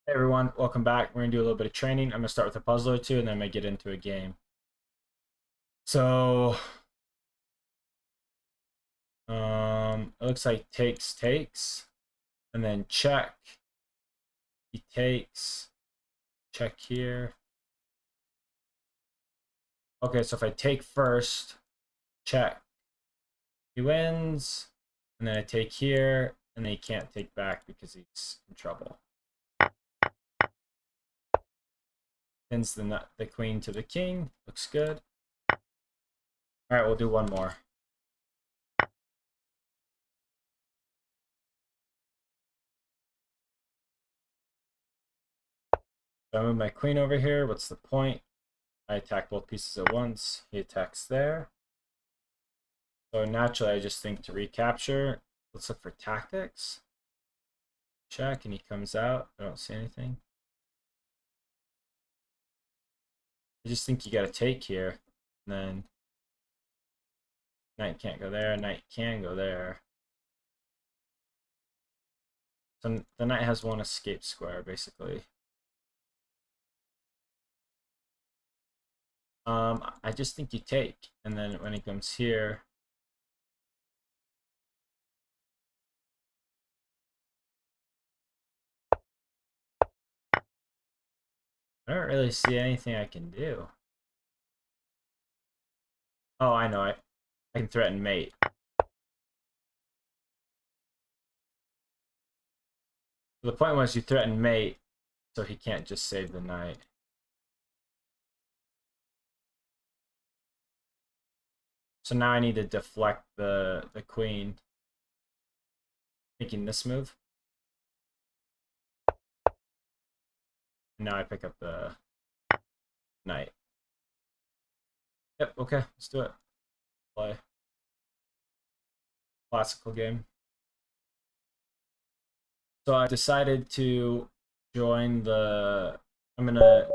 Hey everyone, welcome back. We're gonna do a little bit of training. I'm gonna start with a puzzle or two and then I might get into a game. So, it looks like takes, and then check. He takes, check here. Okay, so if I take first, check. He wins, and then I take here, and then he can't take back because he's in trouble. Pins the queen to the king. Looks good. All right, we'll do one more. So I move my queen over here. What's the point? I attack both pieces at once. He attacks there. So naturally, I just think to recapture. Let's look for tactics. Check, and he comes out. I don't see anything. I just think you got to take here. And then knight can't go there. Knight can go there. So the knight has one escape square, basically. I just think you take. And then when he comes here, I don't really see anything I can do. Oh, I know. I can threaten mate. The point was you threaten mate, so he can't just save the knight. So now I need to deflect the queen. Making this move. And now I pick up the knight. Yep, okay, let's do it. Play. Classical game. So I decided to join I'm gonna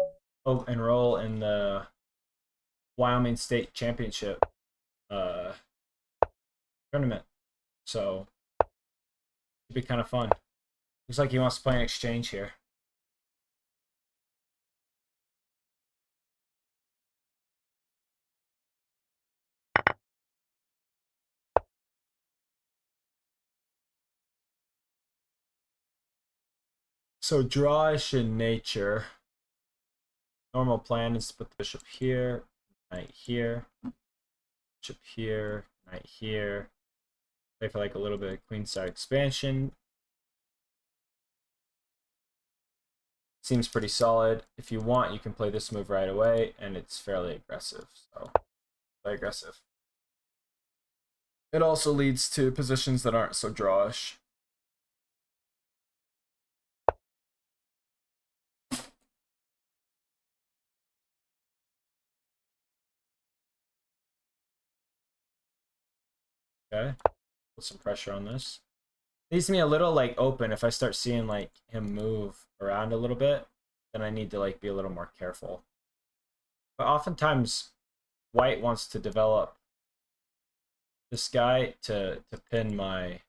enroll in the Wyoming State Championship uh, tournament. So it'd be kind of fun. Looks like he wants to play an exchange here. So drawish in nature. Normal plan is to put the bishop here, knight here, bishop here, knight here. Play for like a little bit of queenside expansion. Seems pretty solid. If you want, you can play this move right away, and it's fairly aggressive. So play aggressive. It also leads to positions that aren't so drawish. Okay, put some pressure on this. Leaves me a little like open. If I start seeing like him move around a little bit, then I need to like be a little more careful. But oftentimes, white wants to develop this guy to pin my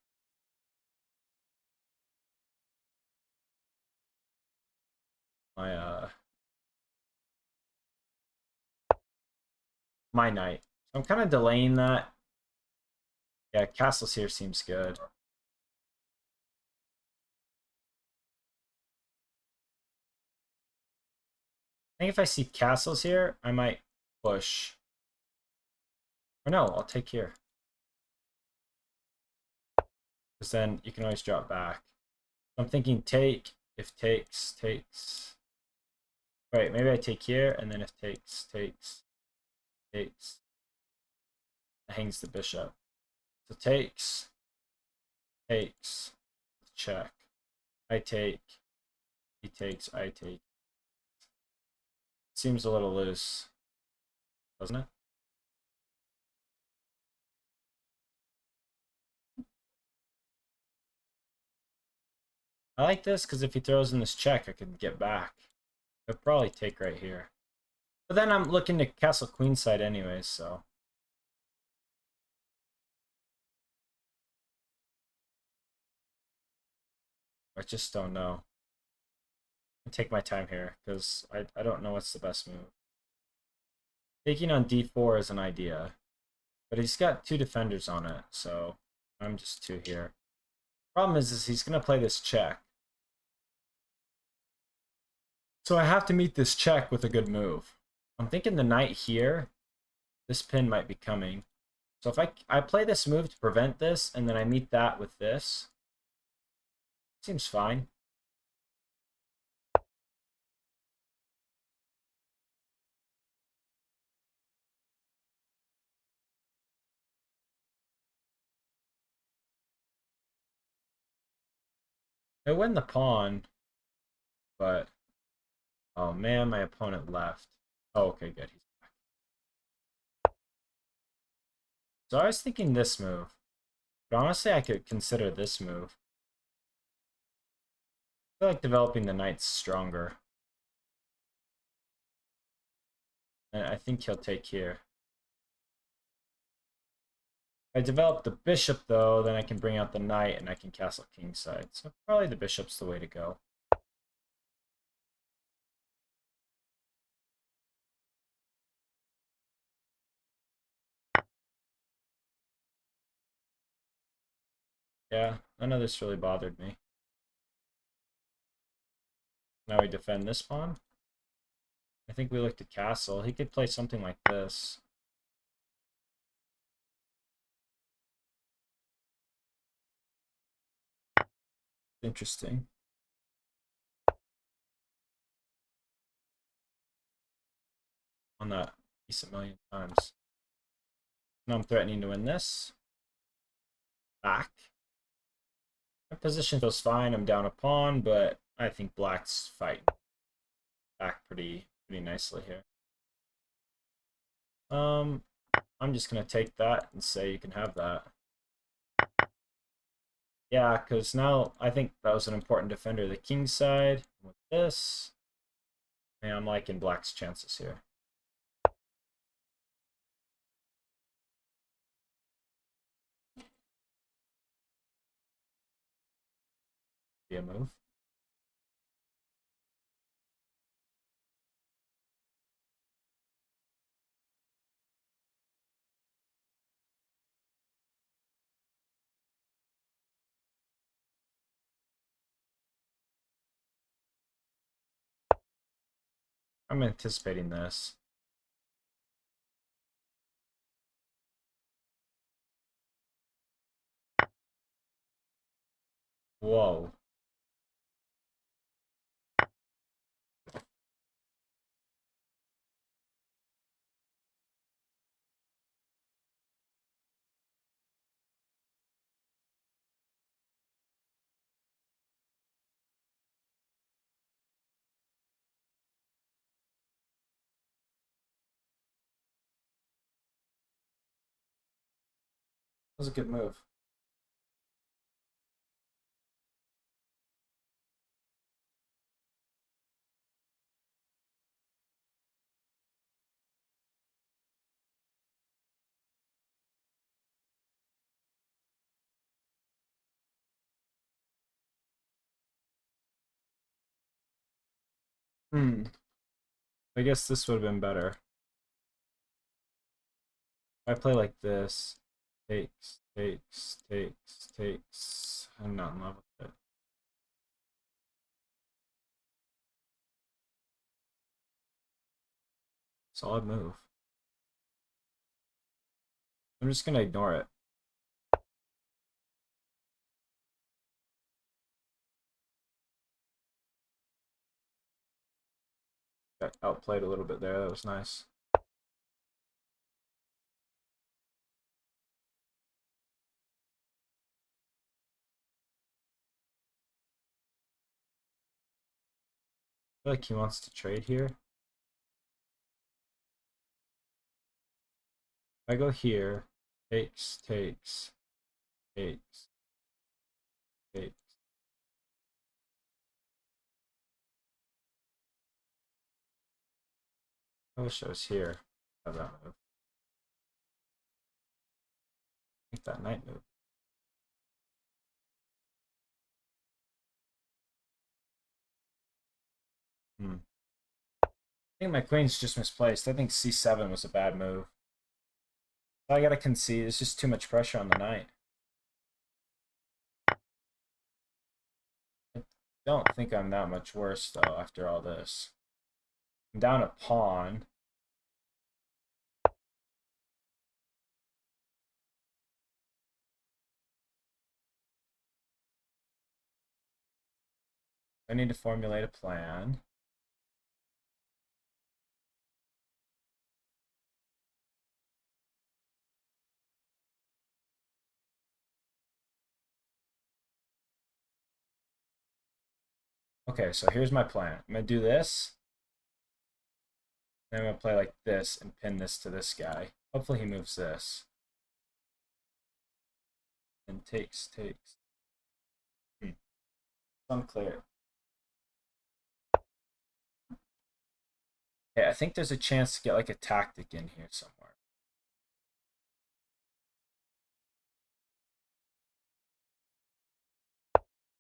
my knight. So I'm kind of delaying that. Yeah, castles here seems good. I think if I see castles here, I might push. Or no, I'll take here. Because then you can always drop back. I'm thinking take, if takes. Wait, maybe I take here, and then if takes, it hangs the bishop. So takes, check. I take, he takes, I take. Seems a little loose, doesn't it? I like this because if he throws in this check, I can get back. I'll probably take right here. But then I'm looking to castle queenside anyways, so. I just don't know. take my time here because I don't know what's the best move. Taking on d4 is an idea, but he's got 2 defenders on it, so I'm just 2 here. Problem is he's going to play this check. So I have to meet this check with a good move. I'm thinking the knight here, this pin might be coming. So if I play this move to prevent this, and then I meet that with this, seems fine. I win the pawn, but oh man, my opponent left. Oh, okay, good. He's back. So I was thinking this move, but honestly, I could consider this move. I feel like developing the knight's stronger. And I think he'll take here. If I develop the bishop, though, then I can bring out the knight and I can castle kingside. So probably the bishop's the way to go. Yeah, none of this really bothered me. Now we defend this pawn. I think we look to castle. He could play something like this. Interesting. On that piece a million times. Now I'm threatening to win this. Back. My position feels fine. I'm down a pawn, but I think black's fighting back pretty nicely here. I'm just gonna take that and say you can have that. Yeah, because now I think that was an important defender. The king side with this. And I'm liking black's chances here. Be a move. I'm anticipating this. Whoa. That was a good move. I guess this would have been better. If I play like this, takes. I'm not in love with it. Solid move. I'm just gonna ignore it. Got outplayed a little bit there. That was nice. I feel like he wants to trade here. If I go here, takes. I wish I was here. Have that move. Make that knight move. Hmm. I think my queen's just misplaced. I think c7 was a bad move. I gotta concede. It's just too much pressure on the knight. I don't think I'm that much worse, though, after all this. I'm down a pawn. I need to formulate a plan. Okay, so here's my plan. I'm going to do this. Then I'm going to play like this and pin this to this guy. Hopefully he moves this. And takes. It's unclear. Okay, I think there's a chance to get like a tactic in here somewhere.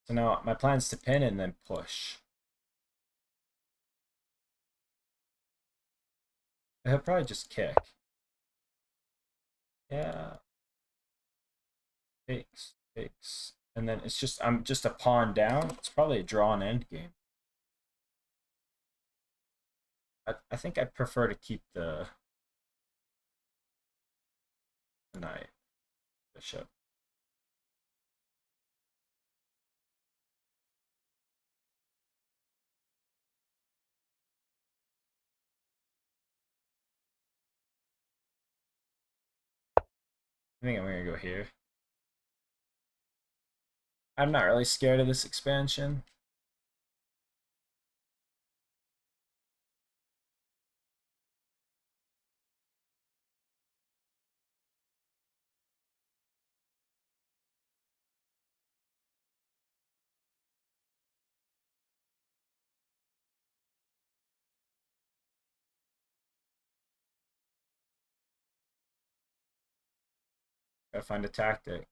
So now my plan is to pin and then push. He'll probably just kick. Yeah. Takes. And then it's just, I'm just a pawn down. It's probably a drawn end game. I think I prefer to keep the knight, bishop. I think I'm gonna go here. I'm not really scared of this expansion. Gotta find a tactic.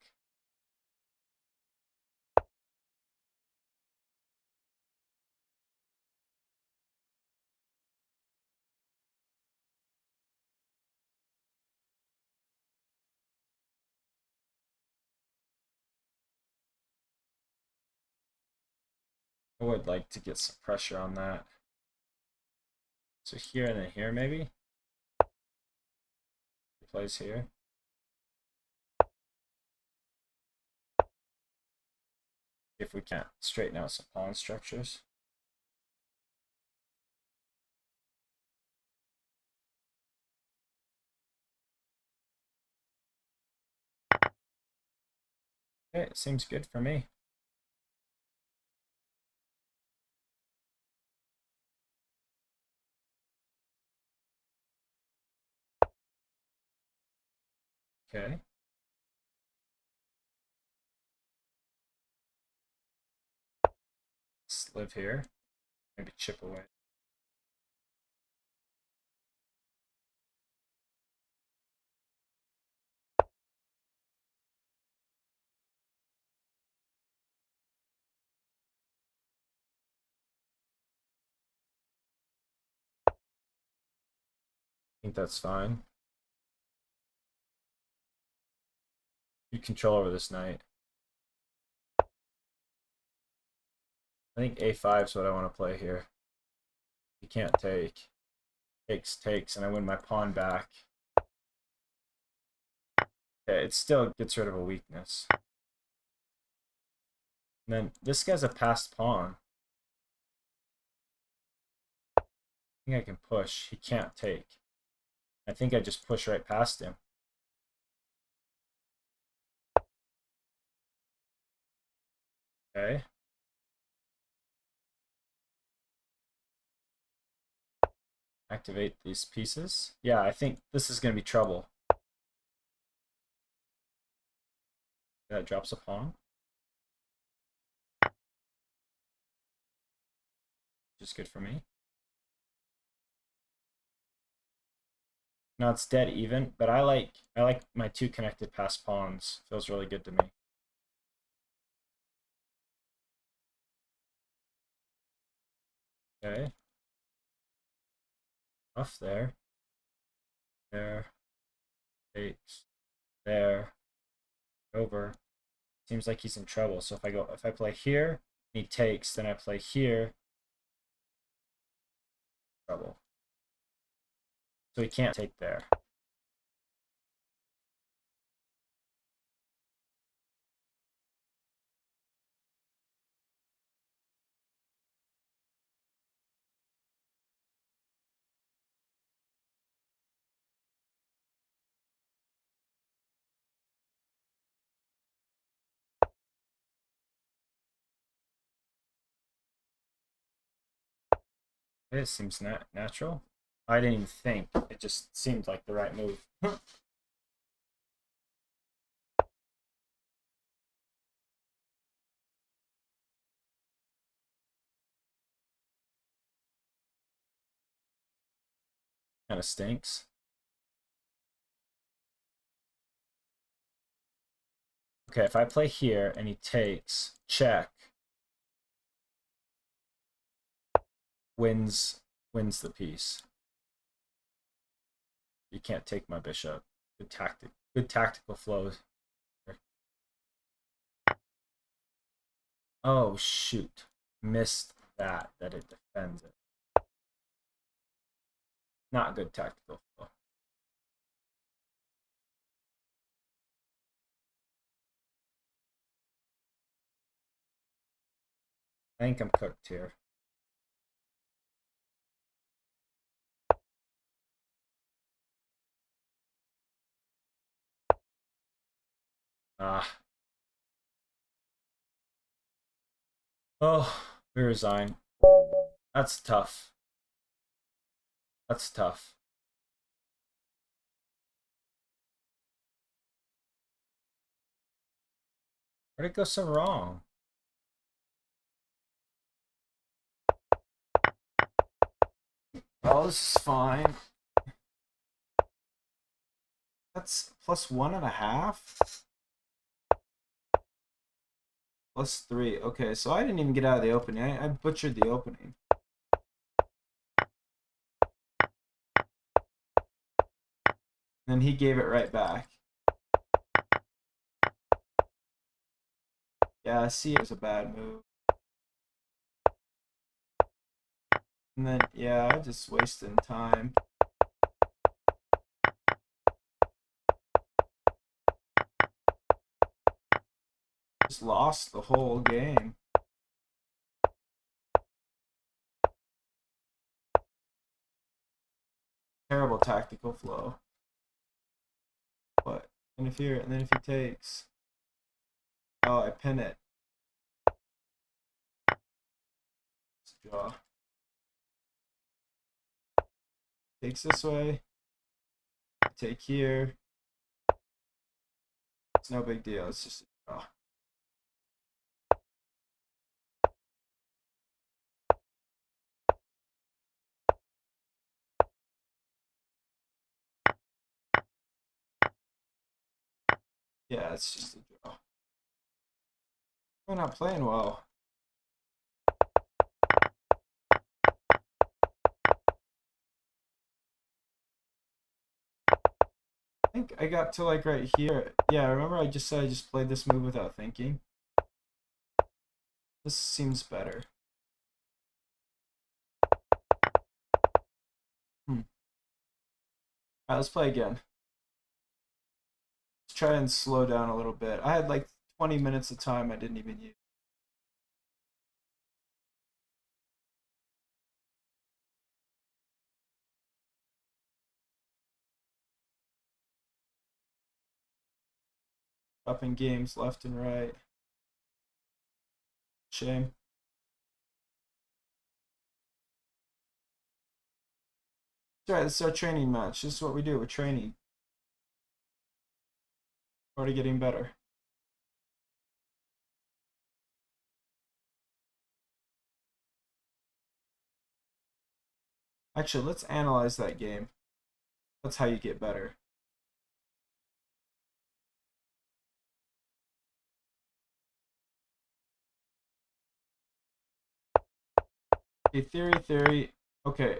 I would like to get some pressure on that. So here and then here maybe? He plays here. If we can't straighten out some pawn structures. Okay, it seems good for me. Okay. Let's live here. Maybe chip away. I think that's fine. You control over this knight. I think a5 is what I want to play here. You can't take. Takes, and I win my pawn back. Yeah, it still gets rid of a weakness. And then this guy's a passed pawn. I think I can push. He can't take. I think I just push right past him. Okay. Activate these pieces. Yeah, I think this is going to be trouble. That drops a pawn. Which is good for me. Now it's dead even, but I like my two connected passed pawns. Feels really good to me. Okay. Off there. There. Takes. There. Over. Seems like he's in trouble. So if I play here, he takes, then I play here. Trouble. So he can't take there. It seems natural. I didn't even think. It just seemed like the right move. Kind of stinks. Okay, if I play here and he takes, check, wins the piece. You can't take my bishop. Good tactical flows. Oh shoot. Missed that it defends it. Not good tactical flow. I think I'm cooked here. Ah. Oh, we resign. That's tough. That's tough. Where'd it go so wrong? Oh, this is fine. That's plus 1.5. Plus 3. Okay, so I didn't even get out of the opening. I butchered the opening. Then he gave it right back. Yeah, I see it was a bad move. And then, yeah, I just wasted time. Just lost the whole game. Terrible tactical flow. What? Interfere, and then if he takes. Oh, I pin it. Let's draw. Takes this way. Take here. It's no big deal. It's just a draw. Yeah, it's just a draw. We're not playing well. I think I got to like right here. Yeah, remember I just said I just played this move without thinking? This seems better. Alright, let's play again. Let's try and slow down a little bit. I had like 20 minutes of time I didn't even use. Up in games left and right. Shame. It's alright, this is our training match. This is what we do. We're training. Already getting better. Actually, let's analyze that game. That's how you get better. Okay, theory. Okay.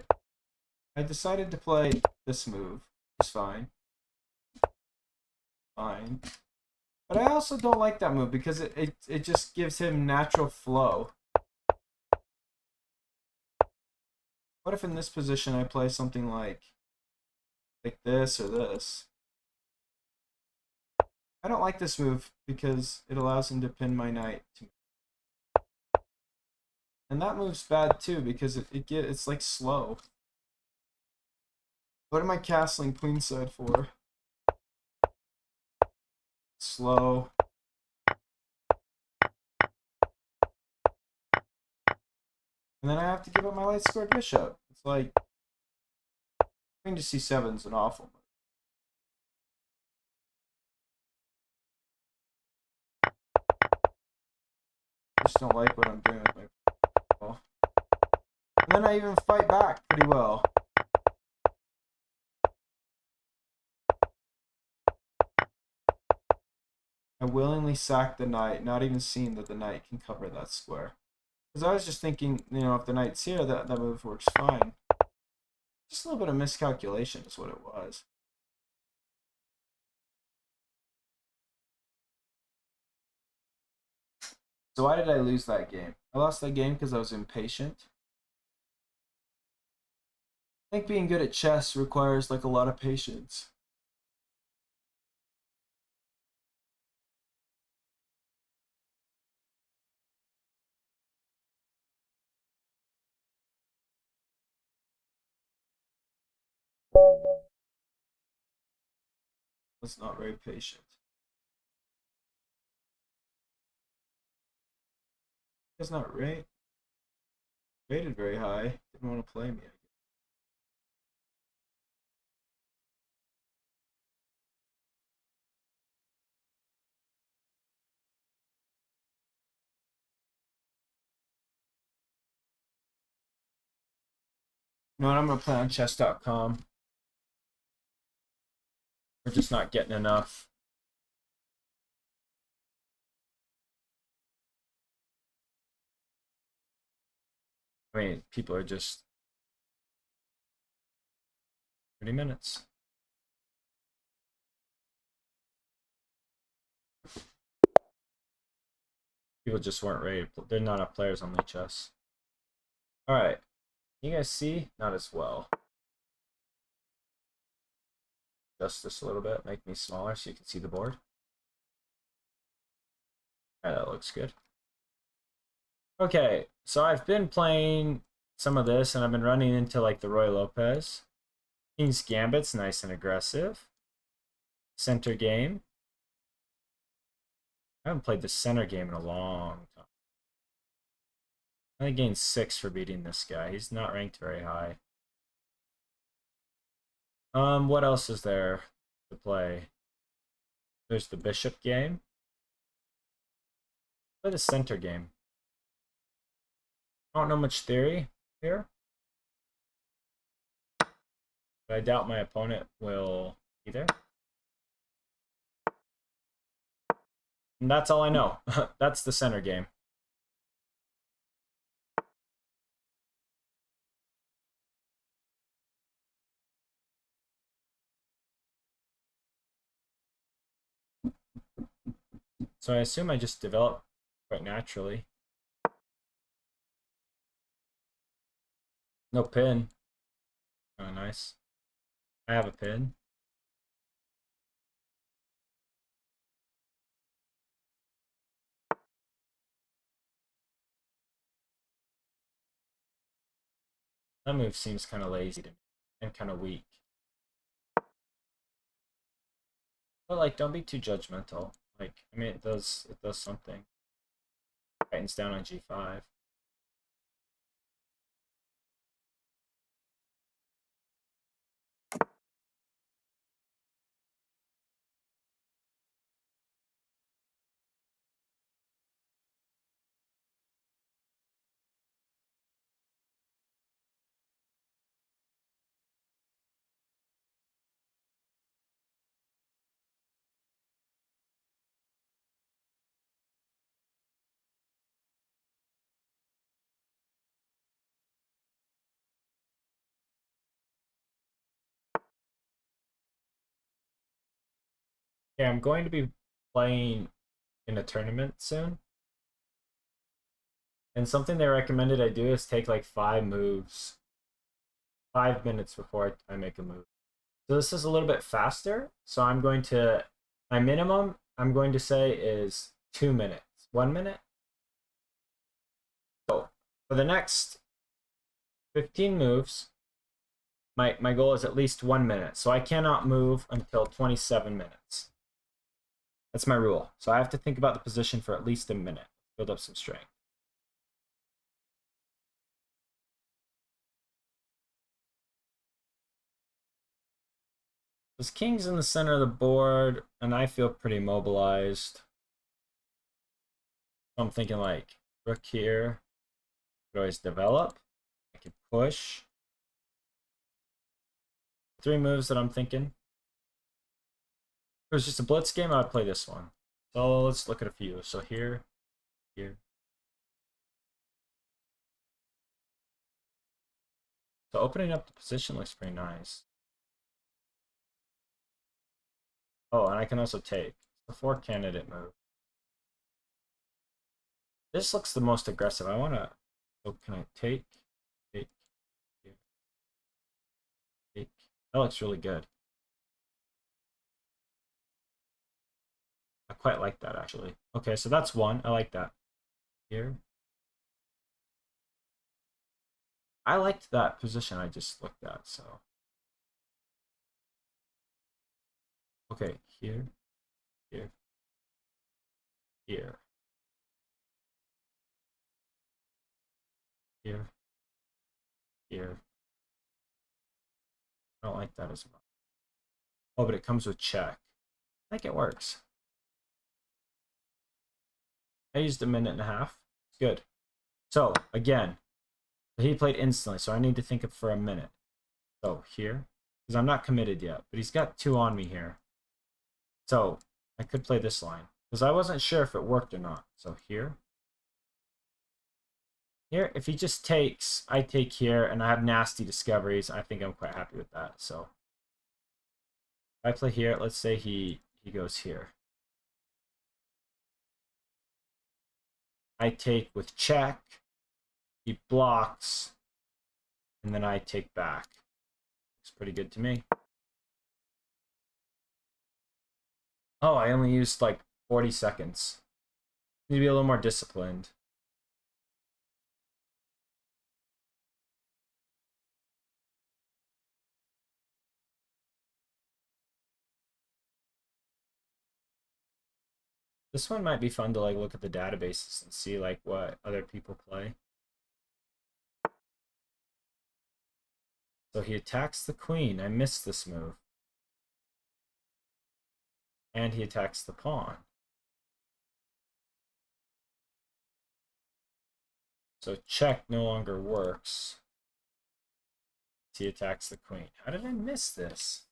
I decided to play this move. It's fine. Fine. But I also don't like that move because it just gives him natural flow. What if in this position I play something like this or this? I don't like this move because it allows him to pin my knight. And that move's bad too because it's like slow. What am I castling queenside for? Slow. And then I have to give up my light square bishop. It's like queen to c7 is an awful move. I just don't like what I'm doing with my ball. And then I even fight back pretty well. I willingly sack the knight, not even seeing that the knight can cover that square. Because I was just thinking, you know, if the knight's here, that move works fine. Just a little bit of miscalculation is what it was. So why did I lose that game? I lost that game because I was impatient. I think being good at chess requires like a lot of patience. I was not very patient. It's not rated very high. Didn't want to play me. You know what? I'm gonna play on chess.com. We're just not getting enough. I mean, people are just 30 minutes. People just weren't ready. There's not enough players on Lichess. All right, you guys see? Not as well. Adjust this a little bit, make me smaller so you can see the board. All right, that looks good. Okay, so I've been playing some of this, and I've been running into like the Roy Lopez. King's Gambit's nice and aggressive. Center game. I haven't played the center game in a long time. I only gained 6 for beating this guy. He's not ranked very high. What else is there to play? There's the bishop game. Play the center game. I don't know much theory here, but I doubt my opponent will either. And that's all I know. That's the center game. So I assume I just develop quite naturally. No pin. Oh, nice. I have a pin. That move seems kind of lazy to me and kind of weak. But like, don't be too judgmental. Like, I mean, it does something. Tightens down on g5. Okay, I'm going to be playing in a tournament soon. And something they recommended I do is take like 5 moves, 5 minutes before I make a move. So this is a little bit faster. So I'm going to, my minimum, I'm going to say is 2 minutes. 1 minute. So for the next 15 moves, my goal is at least 1 minute. So I cannot move until 27 minutes. That's my rule. So I have to think about the position for at least a minute, build up some strength. This king's in the center of the board, and I feel pretty mobilized. I'm thinking like rook here. Could always develop. I could push. 3 moves that I'm thinking. If it was just a blitz game, I would play this one. So let's look at a few. So here, here. So opening up the position looks pretty nice. Oh, and I can also take. The 4 candidate move. This looks the most aggressive. I want to. Oh, can I take? Take. Here. Take. That looks really good. I quite like that actually. Okay, so that's one. I like that. Here. I liked that position I just looked at, so. Okay, here, here, here, here, here. I don't like that as much. Oh, but it comes with check. I think it works. I used a minute and a half. It's good. So, again, he played instantly, so I need to think of for a minute. So, here, because I'm not committed yet, but he's got 2 on me here. So, I could play this line, because I wasn't sure if it worked or not. So, here. Here, if he just takes, I take here, and I have nasty discoveries. I think I'm quite happy with that. So, if I play here, let's say he goes here. I take with check, he blocks, and then I take back. Looks pretty good to me. Oh, I only used like 40 seconds. Need to be a little more disciplined. This one might be fun to like look at the databases and see like what other people play. So he attacks the queen. I missed this move. And he attacks the pawn. So check no longer works. He attacks the queen. How did I miss this?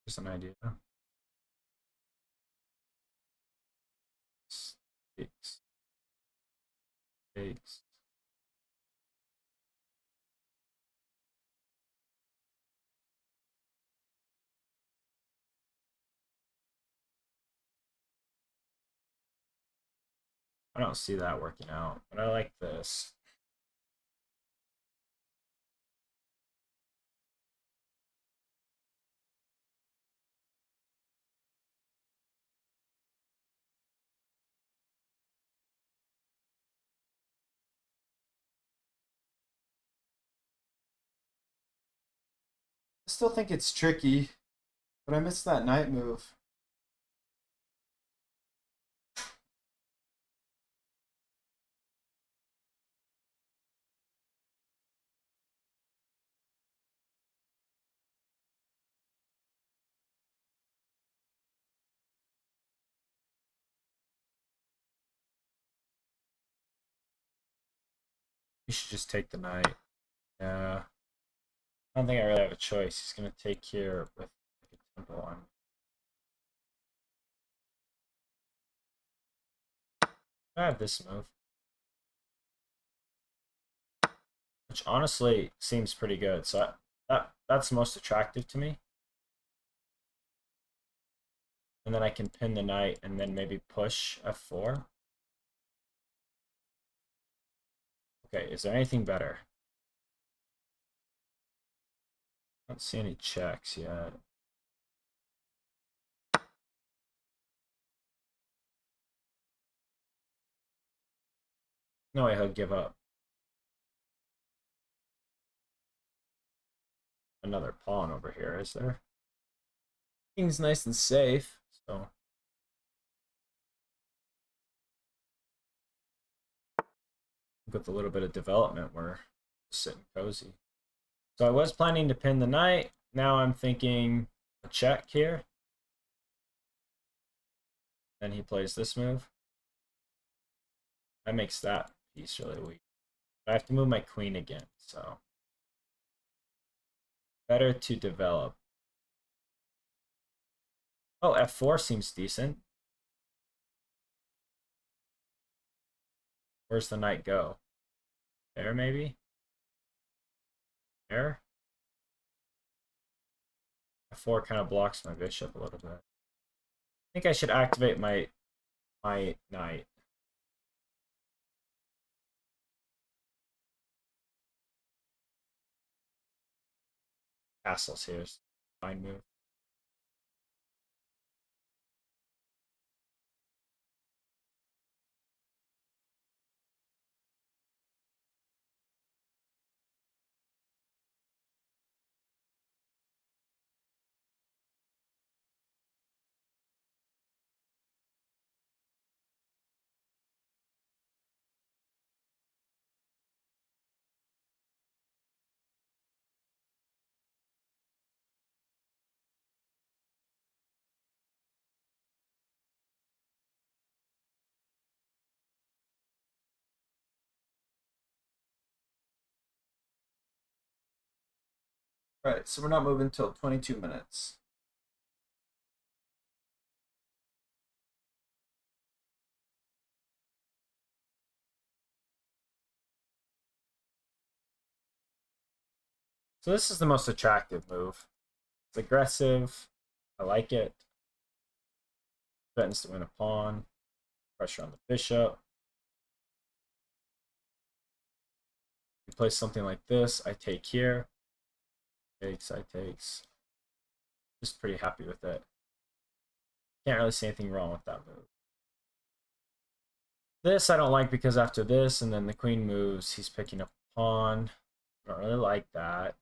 Just an idea. Takes. Takes. I don't see that working out, but I like this. I still think it's tricky, but I missed that knight move. You should just take the knight. Yeah. I don't think I really have a choice. He's going to take here with like a tempo on. I have this move. Which honestly seems pretty good. So that's most attractive to me. And then I can pin the knight and then maybe push f4. Okay, is there anything better? I don't see any checks yet. No way he'll give up. Another pawn over here, is there? King's nice and safe, so. With a little bit of development, we're sitting cozy. So I was planning to pin the knight. Now I'm thinking a check here. Then he plays this move. That makes that piece really weak. But I have to move my queen again, so. Better to develop. Oh, f4 seems decent. Where's the knight go? There, maybe? There? f4 kind of blocks my bishop a little bit. I think I should activate my knight. Castles here. Fine move. All right, so we're not moving until 22 minutes. So this is the most attractive move. It's aggressive. I like it. Threatens to win a pawn. Pressure on the bishop. You play something like this. I take here. Takes, I takes. Just pretty happy with it. Can't really see anything wrong with that move. This I don't like because after this and then the queen moves, he's picking up a pawn. I don't really like that.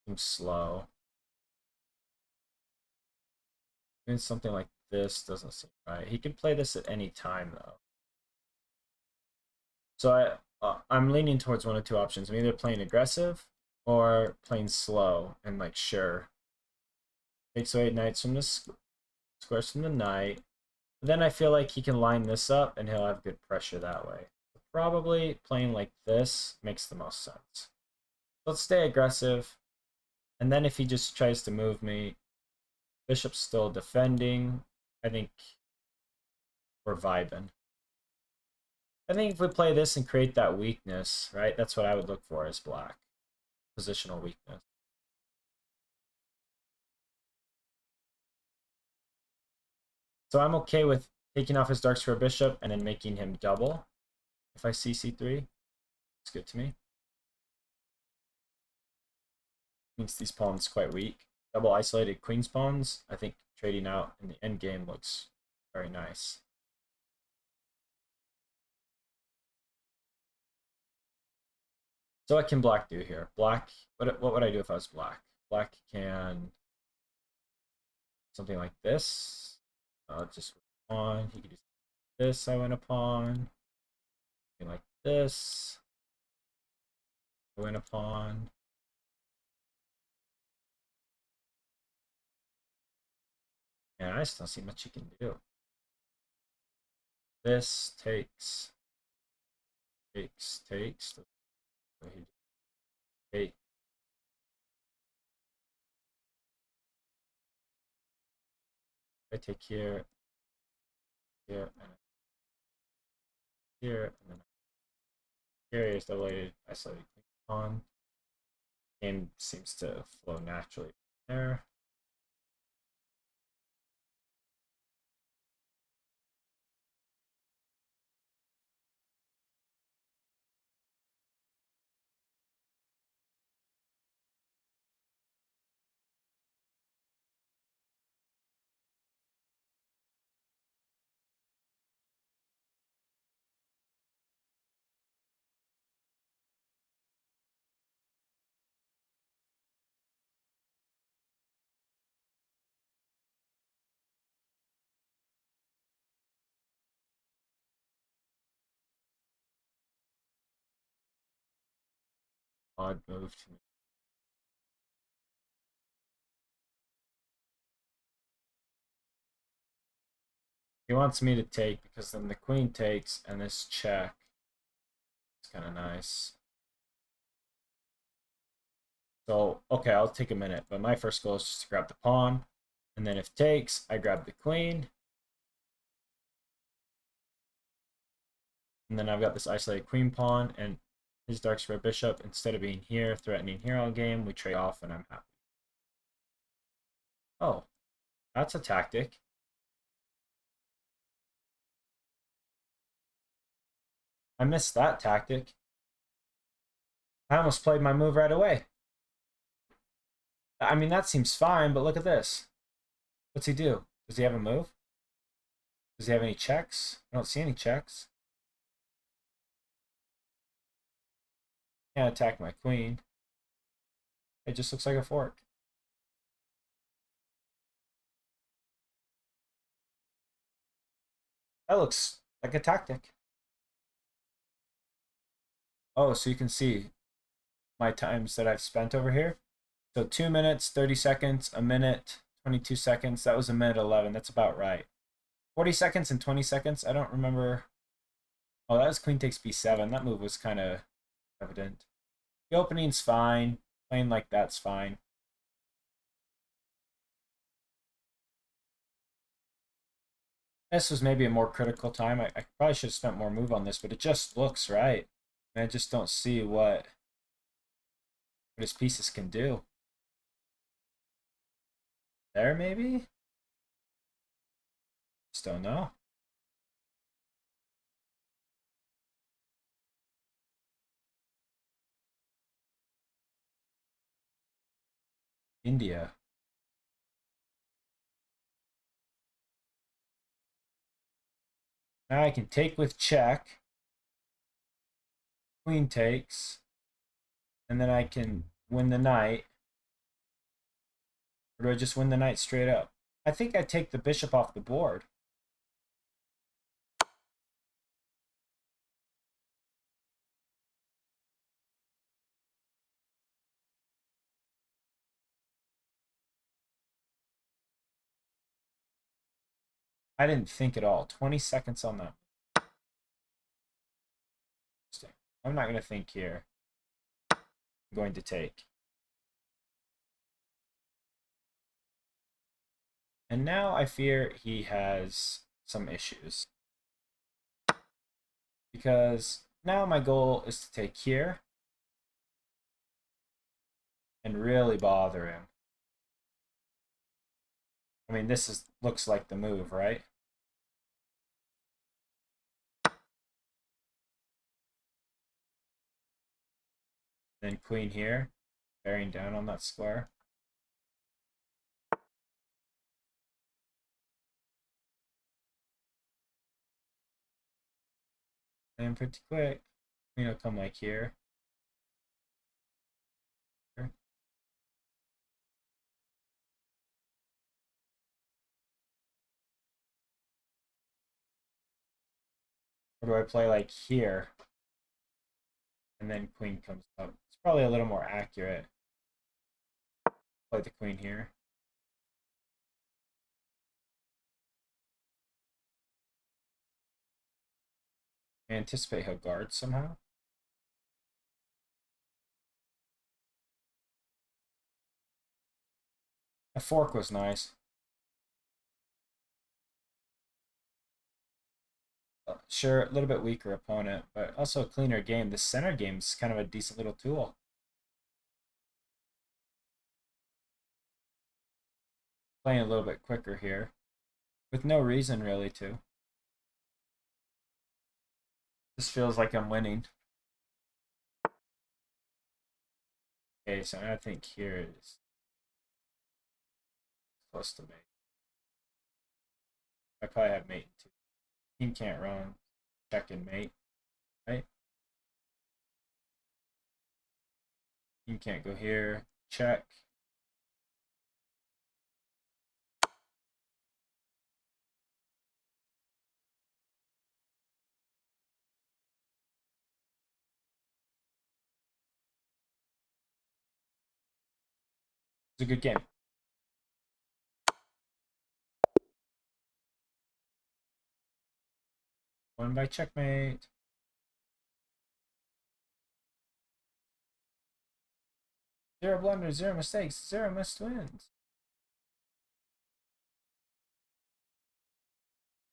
Seems slow. Doing something like this doesn't seem right. He can play this at any time though. So I'm leaning towards one of two options. I'm either playing aggressive or playing slow and like sure. Takes away knights from the squares from the knight. But then I feel like he can line this up and he'll have good pressure that way. Probably playing like this makes the most sense. Let's stay aggressive. And then if he just tries to move me, bishop's still defending. I think we're vibing. I think if we play this and create that weakness, right, that's what I would look for as black. Positional weakness. So I'm okay with taking off his dark square bishop and then making him double. If I see c3, it's good to me. Makes these pawns quite weak. Double isolated queen's pawns, I think trading out in the end game looks very nice. So what can black do here? Black, what would I do if I was black? Black can something like this. Just pawn. He could do this. I win a pawn. Something like this. I win a pawn. Yeah, I just don't see much you can do. this takes. Takes. Take. I take here, and here, and then here is the isolated pawn. Game seems to flow naturally there. Odd move to me. He wants me to take because then the queen takes and this check. It's kind of nice. So, okay, I'll take a minute, but my first goal is just to grab the pawn. And then if takes, I grab the queen. And then I've got this isolated queen pawn and his dark square bishop. Instead of being here, threatening here all game, we trade off and I'm happy. Oh, that's a tactic. I missed that tactic. I almost played my move right away. I mean, that seems fine, but look at this. What's he do? Does he have a move? Does he have any checks? I don't see any checks. Can't attack my queen. It just looks like a fork. That looks like a tactic. Oh, so you can see my times that I've spent over here. So 2 minutes, 30 seconds, a minute, 22 seconds. That was a minute 11. That's about right. 40 seconds and 20 seconds. I don't remember. Oh, that was queen takes b7. That move was kind of evident. The opening's fine. Playing like that's fine. This was maybe a more critical time. I probably should have spent more move on this, but it just looks right. And I just don't see what his pieces can do. There, maybe? Just don't know. India. Now I can take with check. Queen takes. And then I can win the knight. Or do I just win the knight straight up? I think I take the bishop off the board. I didn't think at all. 20 seconds on that. I'm not going to think here. I'm going to take. And now I fear he has some issues. Because now my goal is to take here and really bother him. I mean, this looks like the move, right? Then queen here, bearing down on that square. And pretty quick, queen will come like here. Or do I play like here? And then queen comes up. It's probably a little more accurate. Play the queen here. I anticipate he'll guard somehow. A fork was nice. Sure, a little bit weaker opponent, but also a cleaner game. The center game's kind of a decent little tool. Playing a little bit quicker here, with no reason really to. This feels like I'm winning. Okay, so I think here is close to mate. I probably have mate too. King can't run. Check and mate, right? King can't go here. Check. It's a good game. Won by checkmate. Zero blunders, zero mistakes, zero missed wins.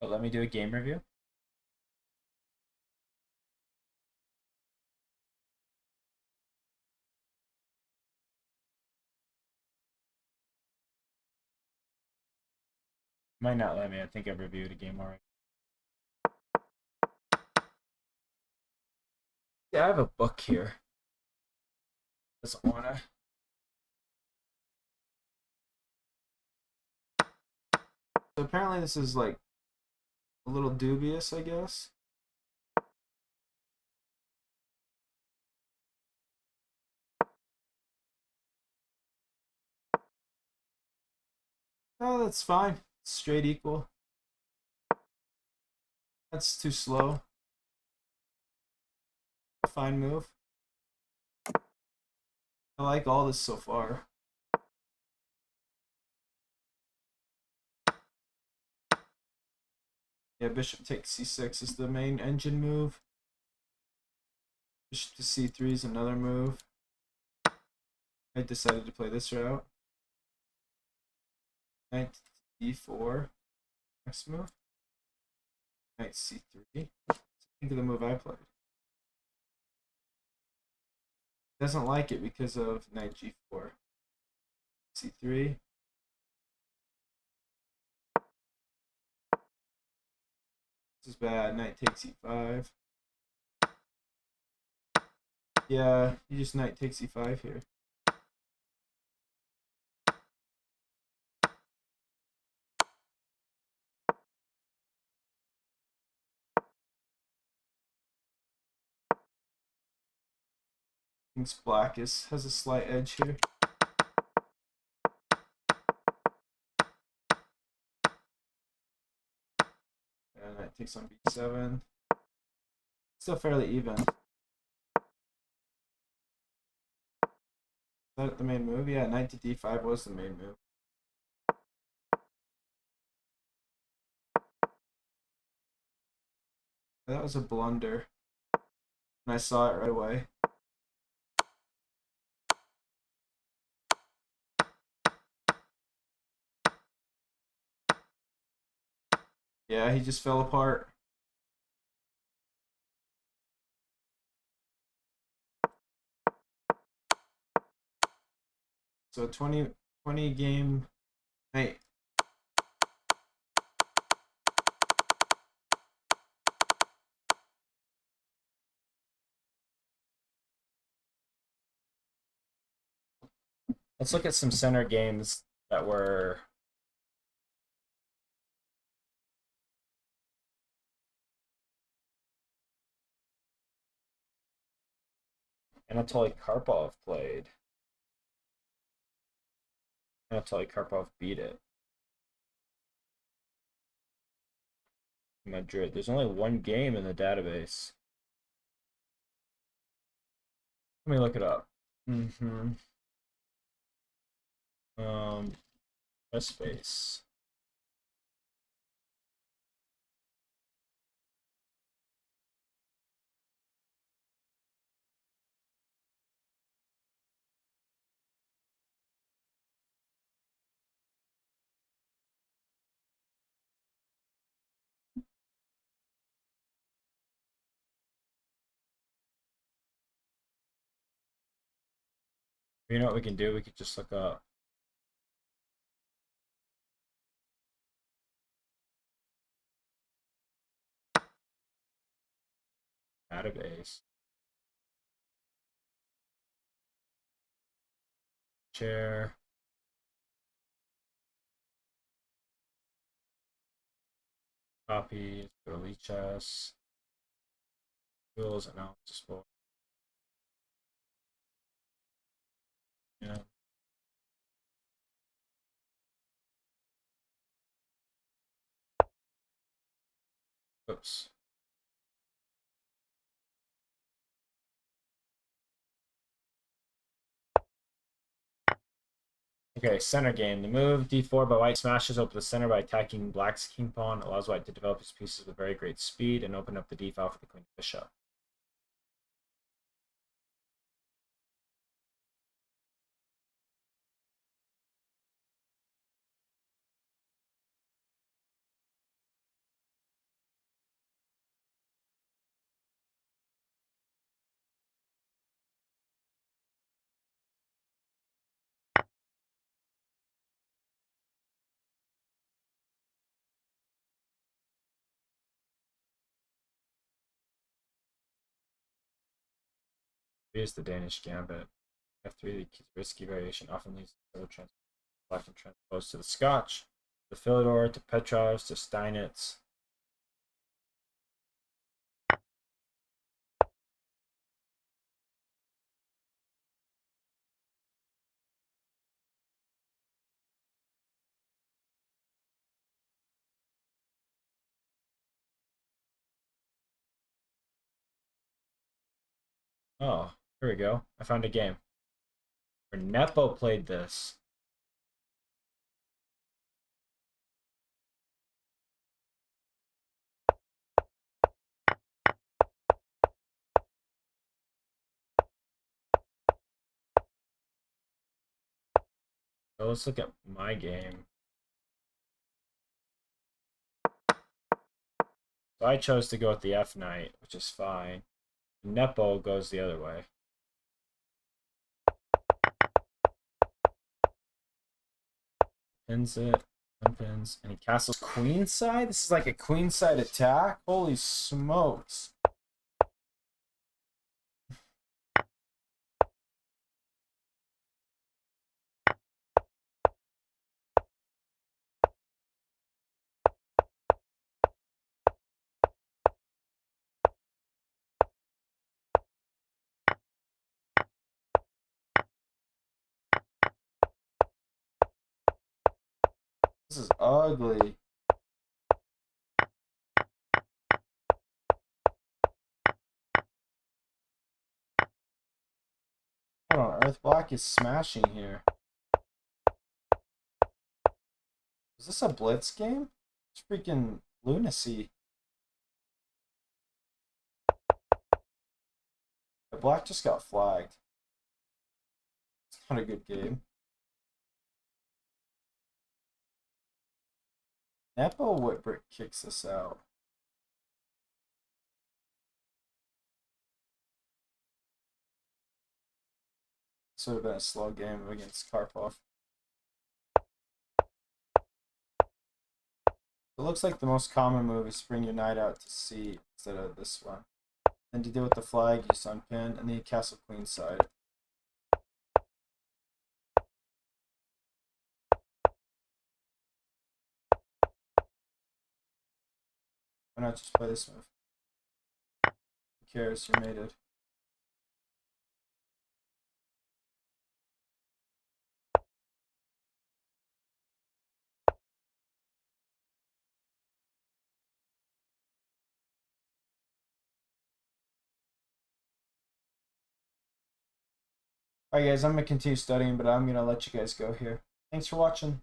But let me do a game review. Might not let me. I think I've reviewed a game already. Yeah, I have a book here. Doesn't wanna. So apparently this is like a little dubious, I guess. Oh, that's fine. Straight equal. That's too slow. A fine move. I like all this so far. Yeah, bishop takes c6 is the main engine move. Bishop to c3 is another move. I decided to play this route. Knight to d4. Next move. Knight c3. Think of the move I played. Doesn't like it because of knight g4. c3. This is bad. Knight takes e5. Yeah, you just knight takes e5 here. King's black has a slight edge here. And knight takes on b7. Still fairly even. Is that the main move? Yeah, knight to d5 was the main move. That was a blunder. And I saw it right away. Yeah, he just fell apart. So 20 game night. Let's look at some center games that were Anatoly Karpov played. Anatoly Karpov beat it. Madrid. There's only one game in the database. Let me look it up. Mm-hmm. Space. You know what we can do? We could just look up database. Share. Copy. Go to Lichess. Tools analysis for. Yeah. Oops. Okay, center game. The move d4 by white smashes open the center by attacking black's king pawn, allows white to develop his pieces with very great speed and open up the d file for the queen bishop. Here's the Danish gambit. F3, the risky variation often leads to left and transpose to the Scotch, to Philidor, to Petrov's, to Steinitz. Oh, here we go. I found a game where Nepo played this. So let's look at my game. So I chose to go with the F knight, which is fine. Nepo goes the other way. Pins it, unpins, and he castles queenside? This is like a queenside attack? Holy smokes. This is ugly. What on earth? Black is smashing here. Is this a blitz game? It's freaking lunacy. The black just got flagged. It's not a good game. Nepo Whitbrick kicks this out. This would have been a slow game against Karpov. It looks like the most common move is to bring your knight out to C instead of this one. And to deal with the flag, you unpin, and then you castle queenside. Why not just play this move? Who cares? You're mated. Alright guys, I'm going to continue studying, but I'm going to let you guys go here. Thanks for watching.